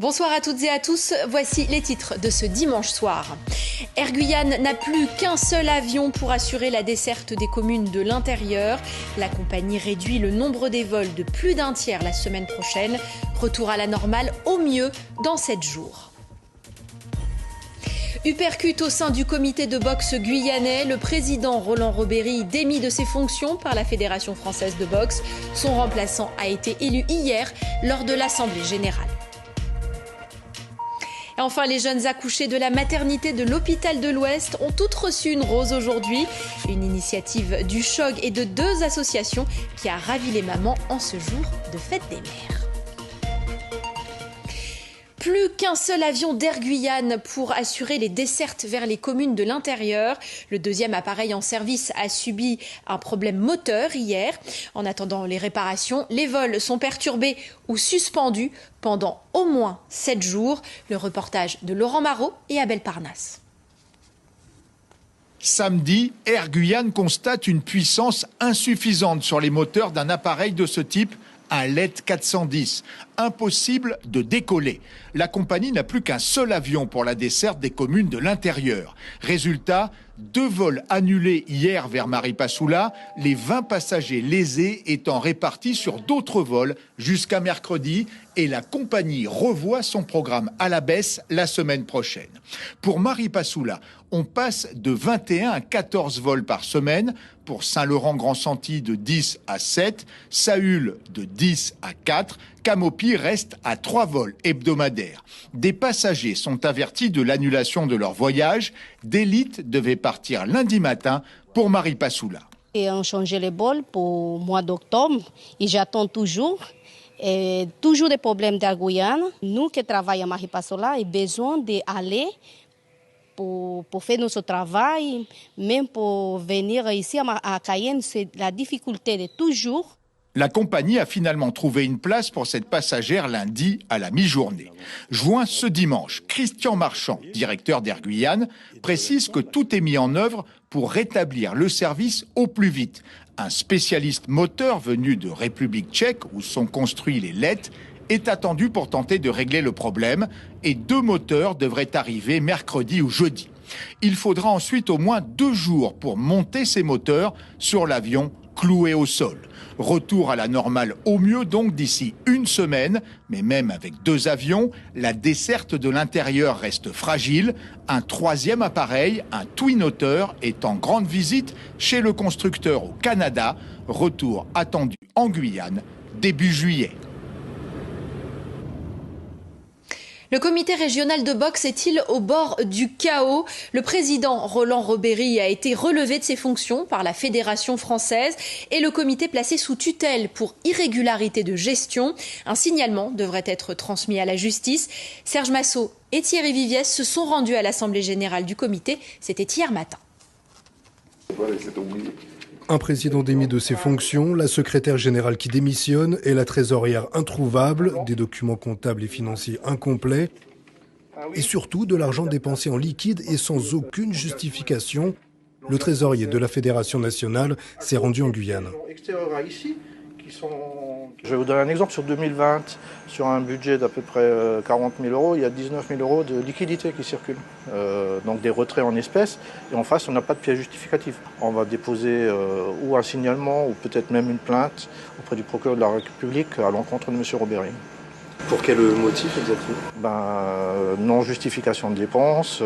Bonsoir à toutes et à tous, voici les titres de ce dimanche soir. Air Guyane n'a plus qu'un seul avion pour assurer la desserte des communes de l'intérieur. La compagnie réduit le nombre des vols de plus d'un tiers la semaine prochaine. Retour à la normale au mieux dans 7 jours. Uppercut au sein du comité de boxe guyanais, le président Roland Robéry démis de ses fonctions par la Fédération française de boxe. Son remplaçant a été élu hier lors de l'Assemblée générale. Et enfin, les jeunes accouchés de la maternité de l'hôpital de l'Ouest ont toutes reçu une rose aujourd'hui. Une initiative du CHOG et de 2 associations qui a ravi les mamans en ce jour de fête des mères. Plus qu'un seul avion d'Air Guyane pour assurer les dessertes vers les communes de l'intérieur. Le deuxième appareil en service a subi un problème moteur hier. En attendant les réparations, les vols sont perturbés ou suspendus pendant au moins 7 jours. Le reportage de Laurent Marot et Abel Parnasse. Samedi, Air Guyane constate une puissance insuffisante sur les moteurs d'un appareil de ce type, un LET 410. Impossible de décoller. La compagnie n'a plus qu'un seul avion pour la desserte des communes de l'intérieur. Résultat, 2 vols annulés hier vers Maripasoula, les 20 passagers lésés étant répartis sur d'autres vols jusqu'à mercredi, et la compagnie revoit son programme à la baisse la semaine prochaine. Pour Maripasoula, on passe de 21 à 14 vols par semaine, pour Saint-Laurent-Grand-Santi de 10 à 7, Saül de 10 à 4, Camopi reste à 3 vols hebdomadaires. Des passagers sont avertis de l'annulation de leur voyage. D'élite devait partir lundi matin pour Maripasoula. Et on changé les vols pour le mois d'octobre et j'attends toujours. Et toujours des problèmes d'Air Guyane. Nous qui travaillons à Maripasoula avons besoin d'aller pour faire notre travail, même pour venir ici à Cayenne, c'est la difficulté de toujours. La compagnie a finalement trouvé une place pour cette passagère lundi à la mi-journée. Joint ce dimanche, Christian Marchand, directeur d'Air Guyane, précise que tout est mis en œuvre pour rétablir le service au plus vite. Un spécialiste moteur venu de République tchèque, où sont construits les LET, est attendu pour tenter de régler le problème, et 2 moteurs devraient arriver mercredi ou jeudi. Il faudra ensuite au moins 2 jours pour monter ces moteurs sur l'avion cloué au sol. Retour à la normale au mieux donc d'ici 1 semaine, mais même avec 2 avions, la desserte de l'intérieur reste fragile. Un 3e appareil, un Twin Otter, est en grande visite chez le constructeur au Canada. Retour attendu en Guyane début juillet. Le comité régional de boxe est-il au bord du chaos? Le président Roland Robéry a été relevé de ses fonctions par la Fédération française et le comité placé sous tutelle pour irrégularité de gestion. Un signalement devrait être transmis à la justice. Serge Massot et Thierry Viviès se sont rendus à l'Assemblée générale du comité. C'était hier matin. Un président démis de ses fonctions, la secrétaire générale qui démissionne et la trésorière introuvable, des documents comptables et financiers incomplets et surtout de l'argent dépensé en liquide et sans aucune justification. Le trésorier de la Fédération nationale s'est rendu en Guyane. Je vais vous donner un exemple. Sur 2020, sur un budget d'à peu près 40 000 euros, il y a 19 000 euros de liquidités qui circulent. Donc des retraits en espèces. Et en face, on n'a pas de pièce justificative. On va déposer ou un signalement ou peut-être même une plainte auprès du procureur de la République à l'encontre de M. Robéry. Pour quel motif exactement? Non-justification de dépenses.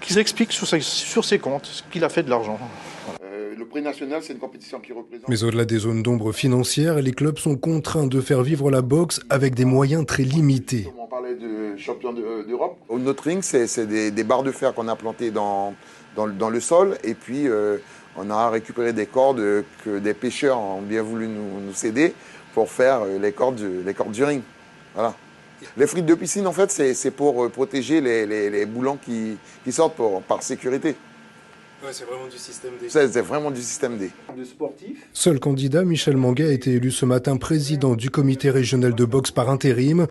Qu'ils expliquent sur ses comptes ce qu'il a fait de l'argent. Le prix national, c'est une compétition qui représente... Mais au-delà des zones d'ombre financières, les clubs sont contraints de faire vivre la boxe avec des moyens très limités. On parlait de champion d'Europe. Notre ring, c'est des barres de fer qu'on a plantées dans le sol. Et puis, on a récupéré des cordes que des pêcheurs ont bien voulu nous céder pour faire les cordes du ring. Voilà. Les frites de piscine, en fait, c'est pour protéger les boulons qui sortent par sécurité. Ouais, c'est vraiment du système D. C'est vraiment du système D. Seul candidat, Michel Manguet a été élu ce matin président du comité régional de boxe par intérim.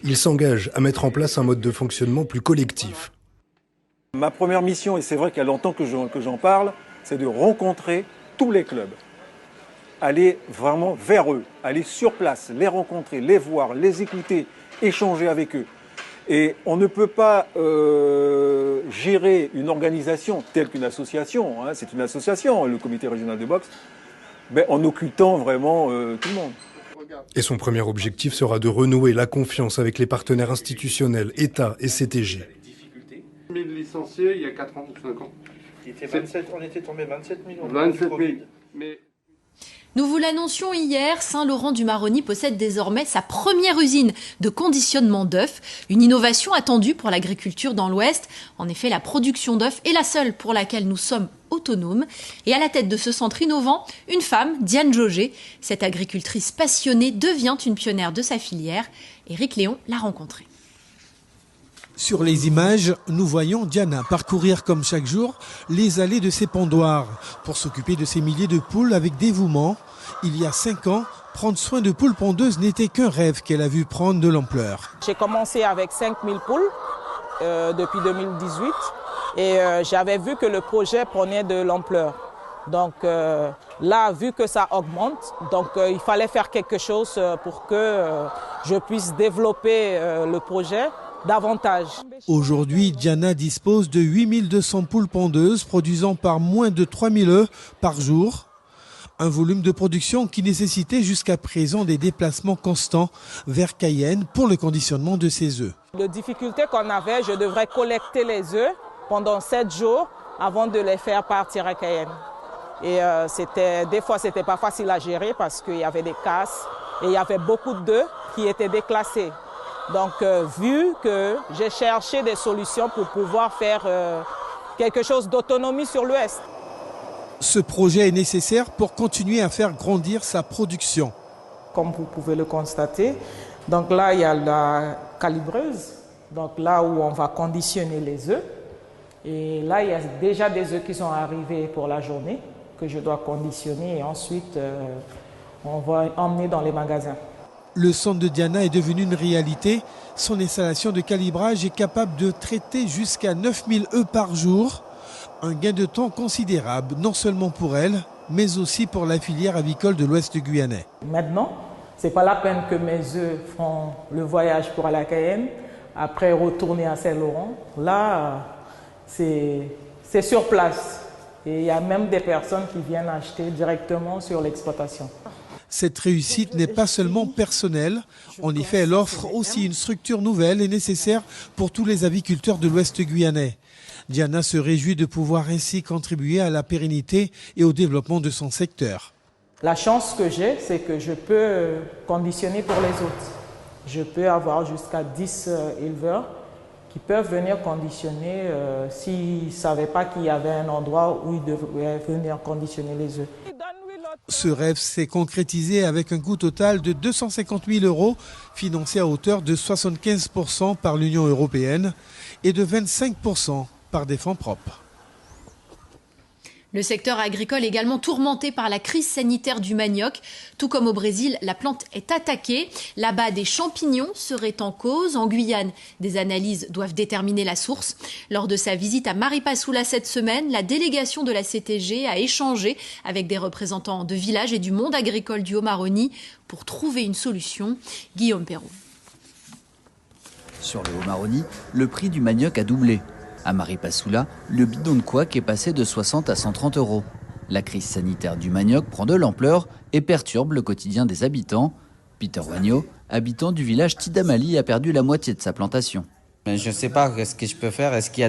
Il s'engage à mettre en place un mode de fonctionnement plus collectif. Ma première mission, et c'est vrai qu'il y a longtemps que j'en parle, c'est de rencontrer tous les clubs. aller vraiment vers eux, aller sur place, les rencontrer, les voir, les écouter, échanger avec eux. Et on ne peut pas gérer une organisation telle qu'une association, c'est une association, le comité régional de boxe, en occultant vraiment tout le monde. Et son premier objectif sera de renouer la confiance avec les partenaires institutionnels, État et CTG. 1000 licenciés il y a 4 ans ou 5 ans. On était tombé 27 millions. 27 000. Mais... Nous vous l'annoncions hier, Saint-Laurent-du-Maroni possède désormais sa première usine de conditionnement d'œufs, une innovation attendue pour l'agriculture dans l'Ouest. En effet, la production d'œufs est la seule pour laquelle nous sommes autonomes. Et à la tête de ce centre innovant, une femme, Diane Jauger. Cette agricultrice passionnée devient une pionnière de sa filière. Éric Léon l'a rencontrée. Sur les images, nous voyons Diana parcourir comme chaque jour les allées de ses pondoirs pour s'occuper de ces milliers de poules avec dévouement. Il y a 5 ans, prendre soin de poules pondeuses n'était qu'un rêve qu'elle a vu prendre de l'ampleur. J'ai commencé avec 5000 poules depuis 2018 et j'avais vu que le projet prenait de l'ampleur. Donc là, vu que ça augmente, il fallait faire quelque chose pour que je puisse développer le projet davantage. Aujourd'hui, Diana dispose de 8200 poules pondeuses produisant par moins de 3000 œufs par jour. Un volume de production qui nécessitait jusqu'à présent des déplacements constants vers Cayenne pour le conditionnement de ces œufs. La difficulté qu'on avait, je devrais collecter les œufs pendant 7 jours avant de les faire partir à Cayenne. Et des fois, c'était pas facile à gérer parce qu'il y avait des casses et il y avait beaucoup d'œufs qui étaient déclassés. Donc, vu que j'ai cherché des solutions pour pouvoir faire quelque chose d'autonomie sur l'Ouest. Ce projet est nécessaire pour continuer à faire grandir sa production. Comme vous pouvez le constater, donc là, il y a la calibreuse, donc là où on va conditionner les œufs. Et là, il y a déjà des œufs qui sont arrivés pour la journée, que je dois conditionner et ensuite, on va emmener dans les magasins. Le centre de Diana est devenu une réalité. Son installation de calibrage est capable de traiter jusqu'à 9000 œufs par jour. Un gain de temps considérable, non seulement pour elle, mais aussi pour la filière avicole de l'Ouest guyanais. Maintenant, ce n'est pas la peine que mes œufs font le voyage pour aller à Cayenne, après retourner à Saint-Laurent. Là, c'est sur place. Et il y a même des personnes qui viennent acheter directement sur l'exploitation. Cette réussite n'est pas seulement personnelle. En effet, elle offre aussi une structure nouvelle et nécessaire pour tous les aviculteurs de l'Ouest guyanais. Diana se réjouit de pouvoir ainsi contribuer à la pérennité et au développement de son secteur. La chance que j'ai, c'est que je peux conditionner pour les autres. Je peux avoir jusqu'à 10 éleveurs qui peuvent venir conditionner s'ils ne savaient pas qu'il y avait un endroit où ils devaient venir conditionner les œufs. Ce rêve s'est concrétisé avec un coût total de 250 000 € financé à hauteur de 75% par l'Union européenne et de 25% par des fonds propres. Le secteur agricole est également tourmenté par la crise sanitaire du manioc. Tout comme au Brésil, la plante est attaquée. Là-bas, des champignons seraient en cause. En Guyane, des analyses doivent déterminer la source. Lors de sa visite à Maripasoula cette semaine, la délégation de la CTG a échangé avec des représentants de villages et du monde agricole du Haut-Maroni pour trouver une solution. Guillaume Perrault. Sur le Haut-Maroni, le prix du manioc a doublé. À Maripasoula, le bidon de couac est passé de 60 à 130 €. La crise sanitaire du manioc prend de l'ampleur et perturbe le quotidien des habitants. Peter Wagno, habitant du village Tidamali, a perdu la moitié de sa plantation. Je ne sais pas ce que je peux faire. Est-ce qu'il y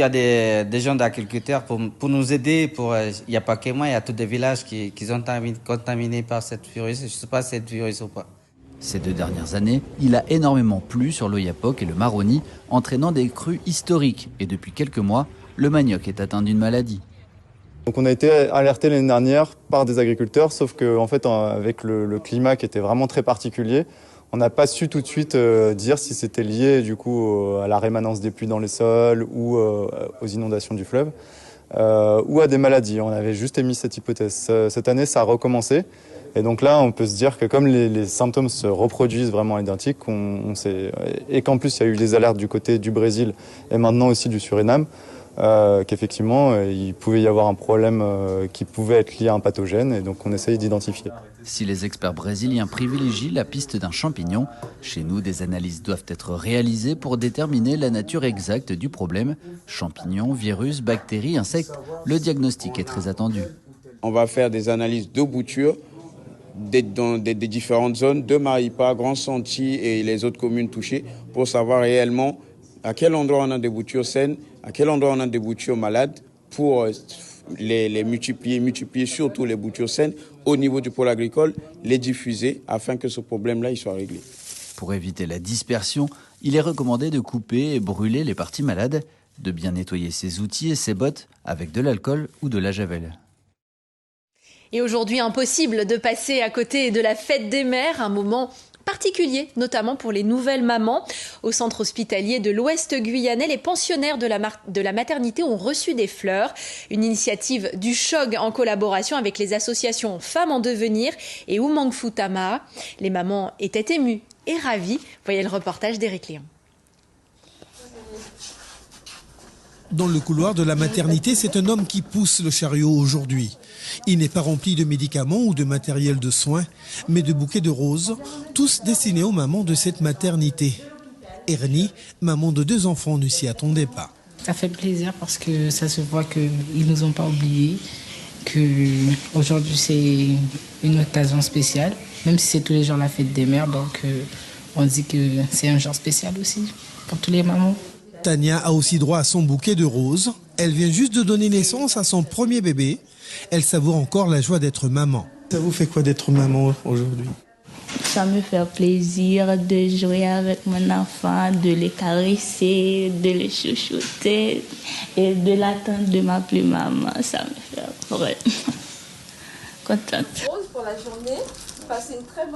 a des gens d'agriculteurs pour nous aider il n'y a pas que moi, il y a tous des villages qui sont contaminés par cette virus. Je ne sais pas si c'est virus ou pas. Ces 2 dernières années, il a énormément plu sur l'Oyapock et le Maroni, entraînant des crues historiques. Et depuis quelques mois, le manioc est atteint d'une maladie. Donc on a été alerté l'année dernière par des agriculteurs, sauf qu'en fait, avec le climat qui était vraiment très particulier, on n'a pas su tout de suite dire si c'était lié du coup à la rémanence des pluies dans les sols ou aux inondations du fleuve ou à des maladies. On avait juste émis cette hypothèse. Cette année, ça a recommencé. Et donc là, on peut se dire que comme les symptômes se reproduisent vraiment identiques, et qu'en plus il y a eu des alertes du côté du Brésil et maintenant aussi du Suriname, qu'effectivement, il pouvait y avoir un problème qui pouvait être lié à un pathogène, et donc on essaye d'identifier. Si les experts brésiliens privilégient la piste d'un champignon, chez nous, des analyses doivent être réalisées pour déterminer la nature exacte du problème. Champignons, virus, bactéries, insectes, le diagnostic est très attendu. On va faire des analyses de boutures dans des différentes zones de Maripa, Grand Senti et les autres communes touchées pour savoir réellement à quel endroit on a des boutures saines, à quel endroit on a des boutures malades pour les multiplier surtout les boutures saines au niveau du pôle agricole, les diffuser afin que ce problème-là il soit réglé. Pour éviter la dispersion, il est recommandé de couper et brûler les parties malades, de bien nettoyer ses outils et ses bottes avec de l'alcool ou de la javel. Et aujourd'hui, impossible de passer à côté de la fête des mères, un moment particulier, notamment pour les nouvelles mamans. Au centre hospitalier de l'Ouest guyanais, les pensionnaires de la maternité ont reçu des fleurs. Une initiative du CHOG en collaboration avec les associations Femmes en Devenir et Oumang Futama. Les mamans étaient émues et ravies. Voyez le reportage d'Éric Léon. Dans le couloir de la maternité, c'est un homme qui pousse le chariot aujourd'hui. Il n'est pas rempli de médicaments ou de matériel de soins, mais de bouquets de roses, tous destinés aux mamans de cette maternité. Ernie, maman de 2 enfants, ne s'y attendait pas. Ça fait plaisir parce que ça se voit qu'ils ne nous ont pas oubliés, qu'aujourd'hui c'est une occasion spéciale, même si c'est tous les jours la fête des mères, donc on dit que c'est un jour spécial aussi pour tous les mamans. Tania a aussi droit à son bouquet de roses. Elle vient juste de donner naissance à son premier bébé. Elle savoure encore la joie d'être maman. Ça vous fait quoi d'être maman aujourd'hui? Ça me fait plaisir de jouer avec mon enfant, de les caresser, de les chouchouter et de l'attendre de m'appeler maman. Ça me fait vraiment contente. Rose pour la journée.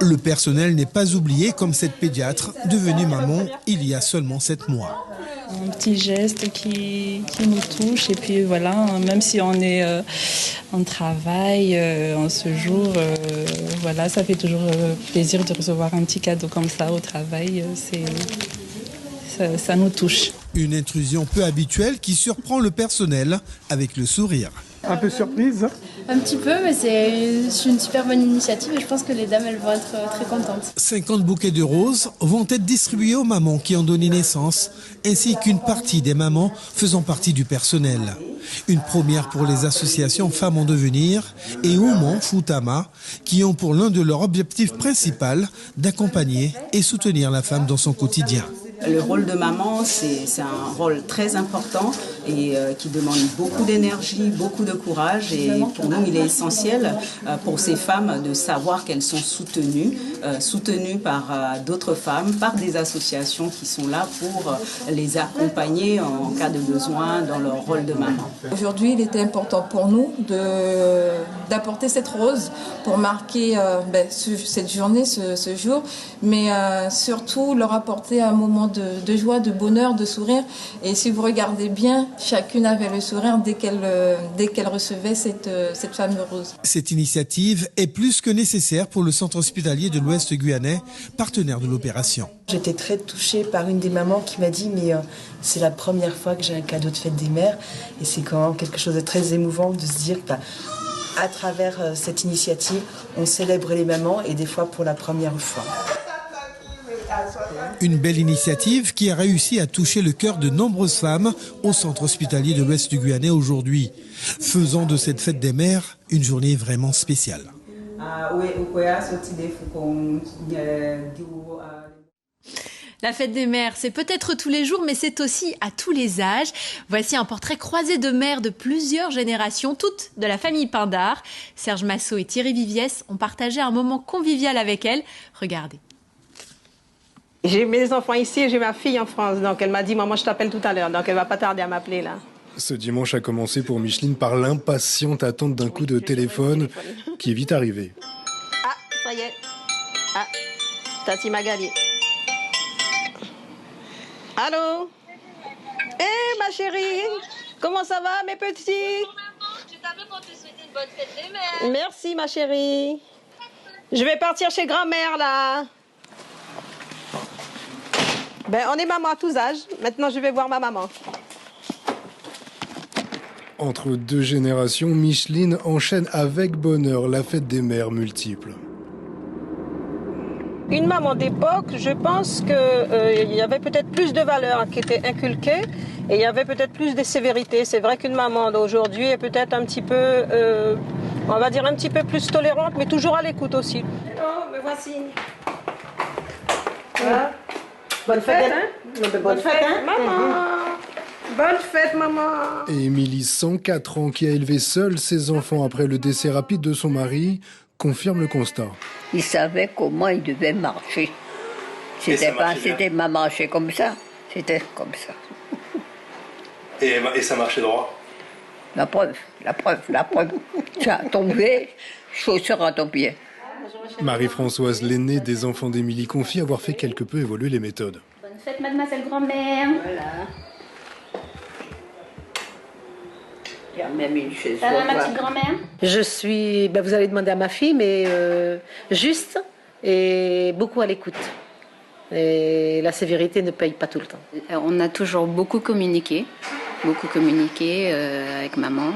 Le personnel n'est pas oublié comme cette pédiatre devenue maman il y a seulement 7 mois. Un petit geste qui nous touche et puis voilà, même si on est en travail en ce jour, voilà, ça fait toujours plaisir de recevoir un petit cadeau comme ça au travail, ça nous touche. Une intrusion peu habituelle qui surprend le personnel avec le sourire. Un peu surprise? Un petit peu, mais c'est une super bonne initiative et je pense que les dames elles vont être très contentes. 50 bouquets de roses vont être distribués aux mamans qui ont donné naissance, ainsi qu'une partie des mamans faisant partie du personnel. Une première pour les associations Femmes en Devenir et Oumang Futama, qui ont pour l'un de leurs objectifs principaux d'accompagner et soutenir la femme dans son quotidien. Le rôle de maman, c'est un rôle très important et qui demande beaucoup d'énergie, beaucoup de courage. Et pour nous, il est essentiel pour ces femmes de savoir qu'elles sont soutenues par d'autres femmes, par des associations qui sont là pour les accompagner en cas de besoin dans leur rôle de maman. Aujourd'hui, il était important pour nous d'apporter cette rose pour marquer cette journée, ce jour, mais surtout leur apporter un moment de joie, de bonheur, de sourire. Et si vous regardez bien, chacune avait le sourire dès qu'elle recevait cette fameuse rose. Cette initiative est plus que nécessaire pour le centre hospitalier de l'Ouest guyanais, partenaire de l'opération. J'étais très touchée par une des mamans qui m'a dit mais c'est la première fois que j'ai un cadeau de fête des mères et c'est quand même quelque chose de très émouvant de se dire à travers cette initiative, on célèbre les mamans et des fois pour la première fois. Une belle initiative qui a réussi à toucher le cœur de nombreuses femmes au centre hospitalier de l'Ouest du Guyanais aujourd'hui, faisant de cette fête des mères une journée vraiment spéciale. La fête des mères, c'est peut-être tous les jours, mais c'est aussi à tous les âges. Voici un portrait croisé de mères de plusieurs générations, toutes de la famille Pindar. Serge Massot et Thierry Viviès ont partagé un moment convivial avec elle. Regardez. J'ai mes enfants ici et j'ai ma fille en France. Donc elle m'a dit, maman, je t'appelle tout à l'heure. Donc elle va pas tarder à m'appeler là. Ce dimanche a commencé pour Micheline par l'impatiente attente d'un coup de téléphone qui est vite arrivé. Ah, ça y est. Ah, Tati Magali. Allô? Eh, ma chérie, comment ça va, mes petits? Je t'appelle pour te souhaiter une bonne fête des mères. Merci, ma chérie. Je vais partir chez grand-mère, là. Ben, on est maman à tous âges. Maintenant, je vais voir ma maman. Entre 2 générations, Micheline enchaîne avec bonheur la fête des mères multiples. Une maman d'époque, je pense qu'il y avait peut-être plus de valeurs qui étaient inculquées et il y avait peut-être plus de sévérité. C'est vrai qu'une maman d'aujourd'hui est peut-être un petit peu, on va dire un petit peu plus tolérante, mais toujours à l'écoute aussi. Oh, me voici. Voilà. Bonne fête, hein? Bonne fête, hein? Maman. Bonne fête, maman. Et Émilie, 104 ans, qui a élevé seule ses enfants après le décès rapide de son mari, confirme le constat. Il savait comment il devait marcher. C'était pas marcher comme ça, c'était comme ça. Et ça marchait droit? La preuve. Tu as tombé, chaussure à ton pied. Marie-Françoise, l'aînée des enfants d'Émilie, confie avoir fait quelque peu évoluer les méthodes. Bonne fête, mademoiselle grand-mère. Voilà. Il y a même une chaise. Ça va, ma petite grand-mère? Je suis, vous allez demander à ma fille, mais juste et beaucoup à l'écoute. Et la sévérité ne paye pas tout le temps. On a toujours beaucoup communiqué avec maman.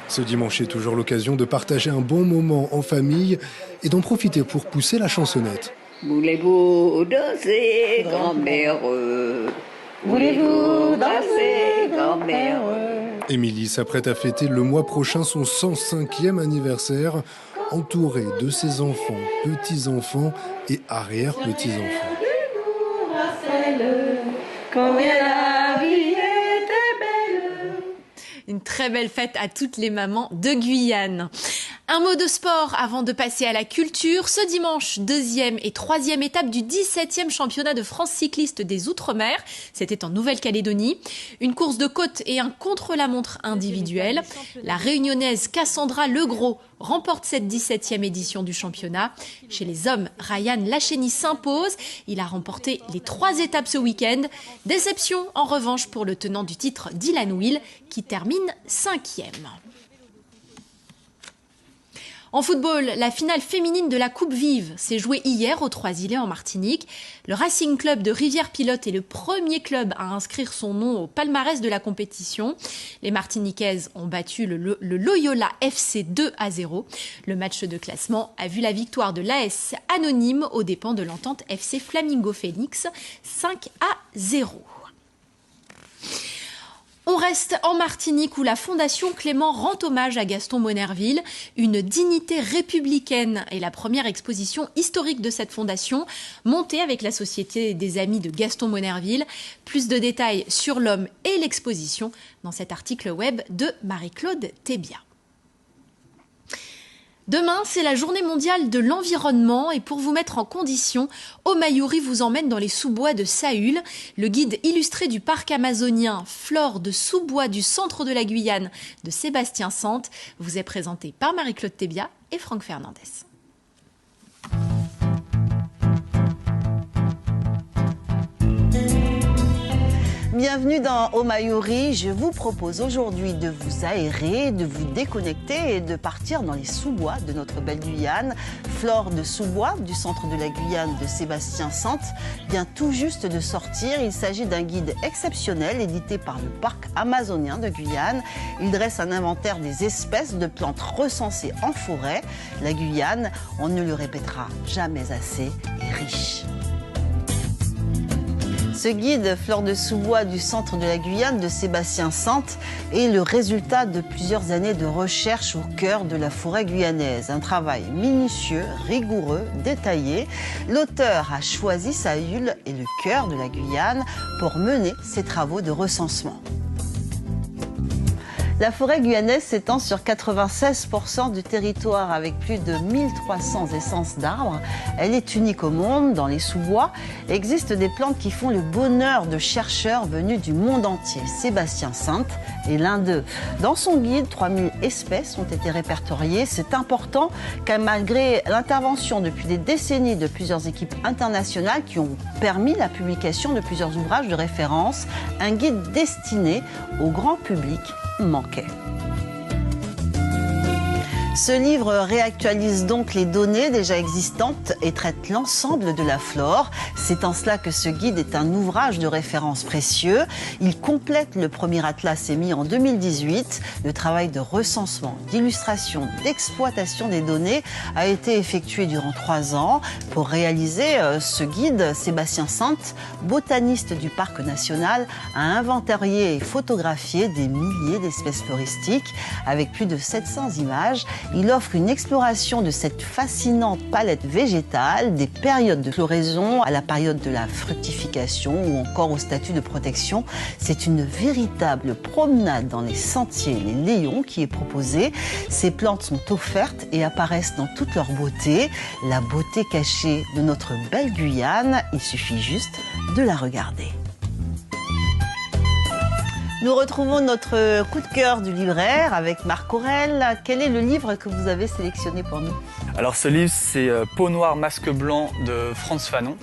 Ce dimanche est toujours l'occasion de partager un bon moment en famille et d'en profiter pour pousser la chansonnette. Voulez-vous danser, grand-mère? Voulez-vous danser, grand-mère? Émilie s'apprête à fêter le mois prochain son 105e anniversaire, entourée de ses enfants, petits-enfants et arrière-petits-enfants. Une très belle fête à toutes les mamans de Guyane. Un mot de sport avant de passer à la culture. Ce dimanche, 2e et 3e étape du 17e championnat de France cycliste des Outre-mer. C'était en Nouvelle-Calédonie. Une course de côte et un contre-la-montre individuel. La réunionnaise Cassandra Legros remporte cette 17e édition du championnat. Chez les hommes, Ryan Lacheny s'impose. Il a remporté les 3 étapes ce week-end. Déception en revanche pour le tenant du titre Dylan Will qui termine 5e. En football, la finale féminine de la Coupe Vive s'est jouée hier aux Trois-Îlets en Martinique. Le Racing Club de Rivière-Pilote est le premier club à inscrire son nom au palmarès de la compétition. Les Martiniquaises ont battu le Loyola FC 2-0. Le match de classement a vu la victoire de l'AS Anonyme aux dépens de l'entente FC Flamingo Phoenix 5-0. On reste en Martinique où la Fondation Clément rend hommage à Gaston Monerville. Une dignité républicaine est la première exposition historique de cette fondation, montée avec la Société des Amis de Gaston Monerville. Plus de détails sur l'homme et l'exposition dans cet article web de Marie-Claude Thébia. Demain, c'est la journée mondiale de l'environnement et pour vous mettre en condition, Omayuri vous emmène dans les sous-bois de Saül. Le guide illustré du parc amazonien Flore de sous-bois du centre de la Guyane de Sébastien Sante vous est présenté par Marie-Claude Thébia et Franck Fernandez. Bienvenue dans Omayuri. Je vous propose aujourd'hui de vous aérer, de vous déconnecter et de partir dans les sous-bois de notre belle Guyane. Flore de sous-bois du centre de la Guyane de Sébastien Sante vient tout juste de sortir. Il s'agit d'un guide exceptionnel édité par le parc amazonien de Guyane. Il dresse un inventaire des espèces de plantes recensées en forêt. La Guyane, on ne le répétera jamais assez, est riche. Ce guide Flore de sous-bois du centre de la Guyane de Sébastien Sante est le résultat de plusieurs années de recherche au cœur de la forêt guyanaise. Un travail minutieux, rigoureux, détaillé. L'auteur a choisi Saül et le cœur de la Guyane pour mener ses travaux de recensement. La forêt guyanaise s'étend sur 96% du territoire avec plus de 1300 essences d'arbres. Elle est unique au monde. Dans les sous-bois existent des plantes qui font le bonheur de chercheurs venus du monde entier. Sébastien Sante est l'un d'eux. Dans son guide, 3000 espèces ont été répertoriées. C'est important car malgré l'intervention depuis des décennies de plusieurs équipes internationales qui ont permis la publication de plusieurs ouvrages de référence, un guide destiné au grand public manquait. Ce livre réactualise donc les données déjà existantes et traite l'ensemble de la flore. C'est en cela que ce guide est un ouvrage de référence précieux. Il complète le premier atlas émis en 2018. Le travail de recensement, d'illustration, d'exploitation des données a été effectué durant 3 ans. Pour réaliser ce guide, Sébastien Sainte, botaniste du Parc national, a inventarié et photographié des milliers d'espèces floristiques avec plus de 700 images. Il offre une exploration de cette fascinante palette végétale, des périodes de floraison à la période de la fructification ou encore au statut de protection. C'est une véritable promenade dans les sentiers, les layons qui est proposée. Ces plantes sont offertes et apparaissent dans toute leur beauté. La beauté cachée de notre belle Guyane, il suffit juste de la regarder. Nous retrouvons notre coup de cœur du libraire avec Marc Aurel. Quel est le livre que vous avez sélectionné pour nous? Alors ce livre, c'est Peau noire, masque blanc de Frantz Fanon.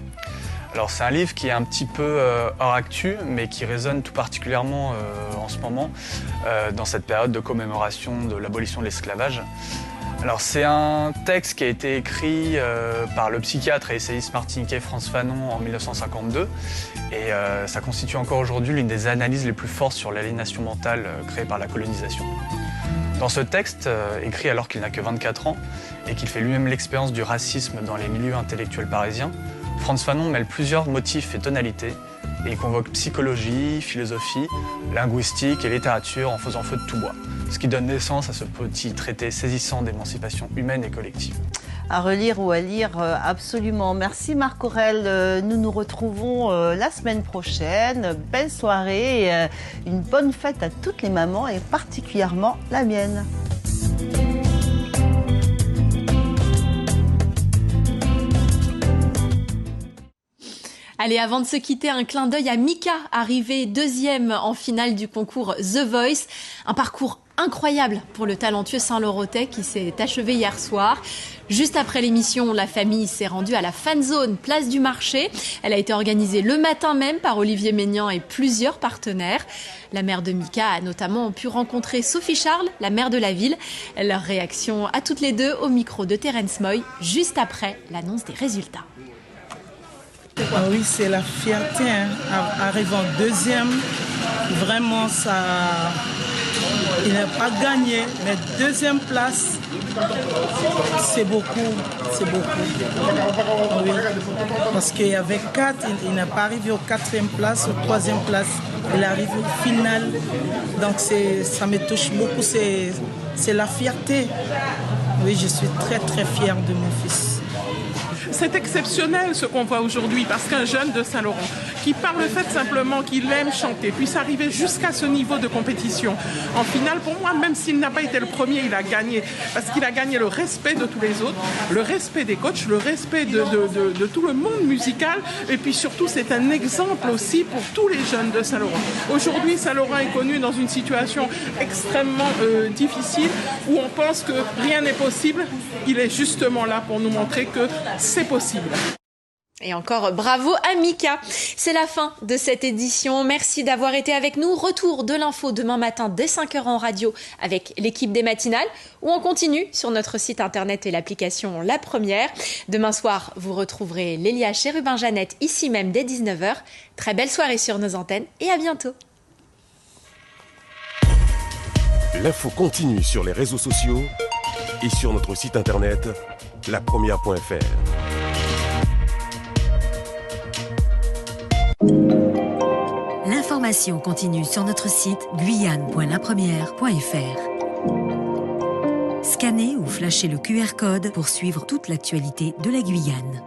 Alors c'est un livre qui est un petit peu hors actu, mais qui résonne tout particulièrement en ce moment, dans cette période de commémoration de l'abolition de l'esclavage. Alors c'est un texte qui a été écrit par le psychiatre et essayiste martiniquais Frantz Fanon en 1952 et ça constitue encore aujourd'hui l'une des analyses les plus fortes sur l'aliénation mentale créée par la colonisation. Dans ce texte, écrit alors qu'il n'a que 24 ans et qu'il fait lui-même l'expérience du racisme dans les milieux intellectuels parisiens, Frantz Fanon mêle plusieurs motifs et tonalités et il convoque psychologie, philosophie, linguistique et littérature en faisant feu de tout bois. Ce qui donne naissance à ce petit traité saisissant d'émancipation humaine et collective. À relire ou à lire, absolument. Merci Marc Aurel. Nous nous retrouvons la semaine prochaine. Belle soirée et une bonne fête à toutes les mamans et particulièrement la mienne. Allez, avant de se quitter, un clin d'œil à Mika, arrivée 2e en finale du concours The Voice. Un parcours incroyable pour le talentueux Saint-Laurotais qui s'est achevé hier soir. Juste après l'émission, la famille s'est rendue à la Fan Zone, place du marché. Elle a été organisée le matin même par Olivier Maignan et plusieurs partenaires. La mère de Mika a notamment pu rencontrer Sophie Charles, la maire de la ville. Leur réaction à toutes les deux au micro de Terence Moy, juste après l'annonce des résultats. Ah oui, c'est la fierté, hein. Arrivant 2e, vraiment ça... Il n'a pas gagné, mais 2e place, c'est beaucoup, c'est beaucoup. Oui. Parce qu'il y avait 4, il n'est pas arrivé au 4e place, au 3e place, il arrive au final. Donc ça me touche beaucoup, c'est la fierté. Oui, je suis très très fière de mon fils. C'est exceptionnel ce qu'on voit aujourd'hui parce qu'un jeune de Saint-Laurent qui par le fait simplement qu'il aime chanter puisse arriver jusqu'à ce niveau de compétition. En finale, pour moi, même s'il n'a pas été le premier, il a gagné parce qu'il a gagné le respect de tous les autres, le respect des coachs, le respect de tout le monde musical et puis surtout c'est un exemple aussi pour tous les jeunes de Saint-Laurent. Aujourd'hui, Saint-Laurent est connu dans une situation extrêmement difficile où on pense que rien n'est possible. Il est justement là pour nous montrer que c'est possible. Et encore bravo à Mika. C'est la fin de cette édition. Merci d'avoir été avec nous. Retour de l'info demain matin dès 5h en radio avec l'équipe des matinales ou on continue sur notre site internet et l'application La Première. Demain soir, vous retrouverez Lélia Chérubin-Jeannette ici même dès 19h. Très belle soirée sur nos antennes et à bientôt. L'info continue sur les réseaux sociaux et sur notre site internet lapremière.fr. L'information continue sur notre site guyane.lapremière.fr. Scannez ou flashez le QR code pour suivre toute l'actualité de la Guyane.